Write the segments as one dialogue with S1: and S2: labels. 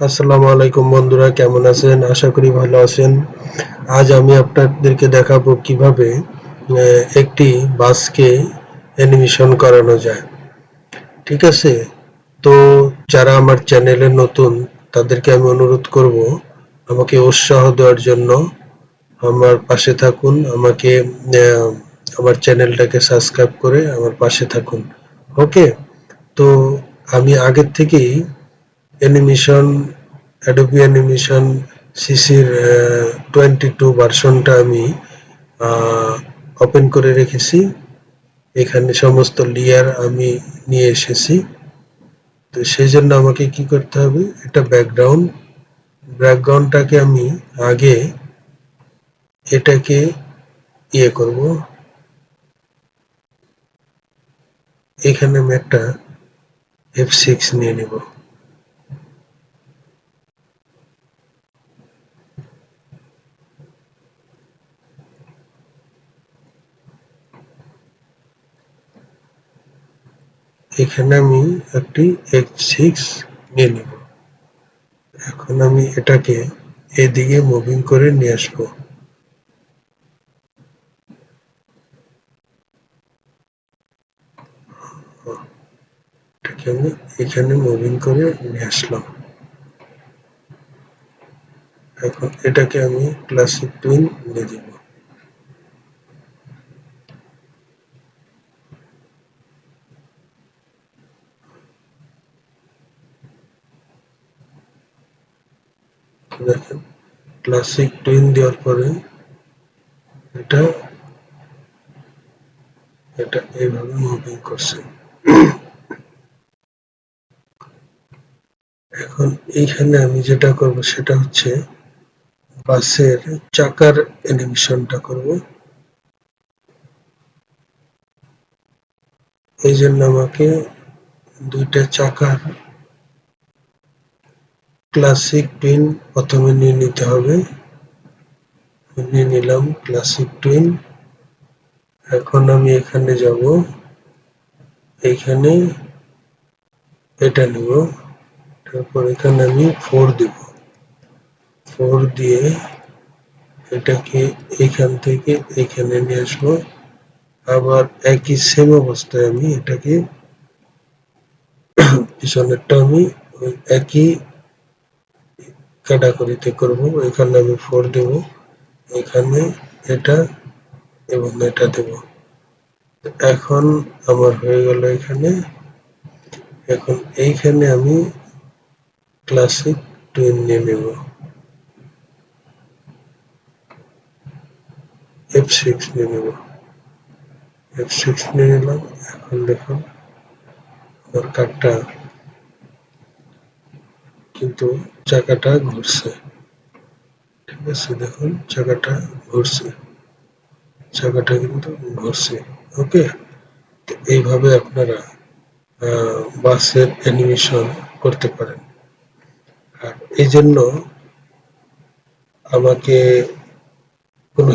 S1: আসসালামু আলাইকুম বন্ধুরা, কেমন আছেন? আশা করি ভালো আছেন। আজ আমি আপনাদেরকে দেখাবো কিভাবে একটি বাসকে অ্যানিমেশন করানো যায়। ঠিক আছে? তো যারা আমার চ্যানেলে নতুন তাদেরকে আমি অনুরোধ করব আমাকে উৎসাহ দেওয়ার জন্য আমার পাশে থাকুন। আমাকে আমার চ্যানেলটাকে সাবস্ক্রাইব করে আমার পাশে থাকুন। ওকে? তো আমি আগের থেকেই অ্যানিমেশন অ্যাডোবি অ্যানিমেশন সিসির 22 ভার্সনটা আমি ওপেন করে রেখেছি। এখানে সমস্ত লেয়ার আমি নিয়ে এসেছি। তো সেই জন্য আমাকে কি করতে হবে, এটা ব্যাকগ্রাউন্ডটাকে আমি আগে এটাকে করব। এখানে আমি একটা F6 নিয়ে নেব। এখানে আমি একটি F6 নিয়ে নেব। এখন আমি এটাকে এদিকে মুভিং করে নিয়ে আসবো। এটাকে আমি এখানে মুভিং করে নিয়ে আসলাম। এখন এটাকে আমি ক্লাসিক টুইন দিয়ে দিব। দেখেন, ক্লাসিক টুইন দেওয়ার পরে এটা এটা এইভাবে মুভিং করছে। এখন এইখানে আমি যেটা করব সেটা হচ্ছে বাসের চাকার অ্যানিমেশনটা করব। এই জন্য আমাকে দুইটা চাকার ক্লাসিক টুইন প্রথমে নিয়ে নিতে হবে। নিয়ে নিলাম ক্লাসিক টুইন। এখন আমি এখানে যাব, এইখানে এটা নিব, তারপর এখানে আমি 4 দিব। 4 দিয়ে এটাকে এখান থেকে এখানে নিয়ে আসবো। আবার একই সেম অবস্থায় আমি এটাকে পিছনেরটা আমি ওই একই ক্যাটাগরিতে করব। এখানে আমি 4 দেব, এখানে এটা এবং এটা দেব। এখন আমার হয়ে গেল এখানে। এখন এইখানে আমি ক্লাসিক টুইন নিয়ে নেব, F6 নিয়ে নেব। F6 নিয়ে নিলাম। এখন দেখুন আমার কারটা কিন্তু চাকাটা ঘুরছে। ঠিক আছে, দেখুন চাকাটা ঘুরছে, চাকাটা কিন্তু ঘুরছে। ওকে? এইভাবে আপনারা বাসের অ্যানিমেশন করতে পারেন। আর এই জন্য আমাকে কোনো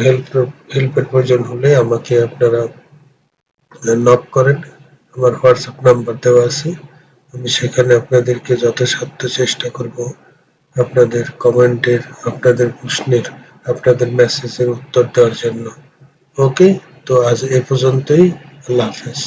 S1: হেল্পের প্রয়োজন হলে আমাকে আপনারা নক করেন। আমার হোয়াটসঅ্যাপ নাম্বার দেওয়া আছে। আমি সেখানে আপনাদেরকে যথাসাধ্য চেষ্টা করব আপনাদের কমেন্টের, আপনাদের প্রশ্নের, আপনাদের মেসেজের উত্তর দেওয়ার জন্য। ওকে? তো আজ এ পর্যন্তই। আল্লাহ হাফেজ।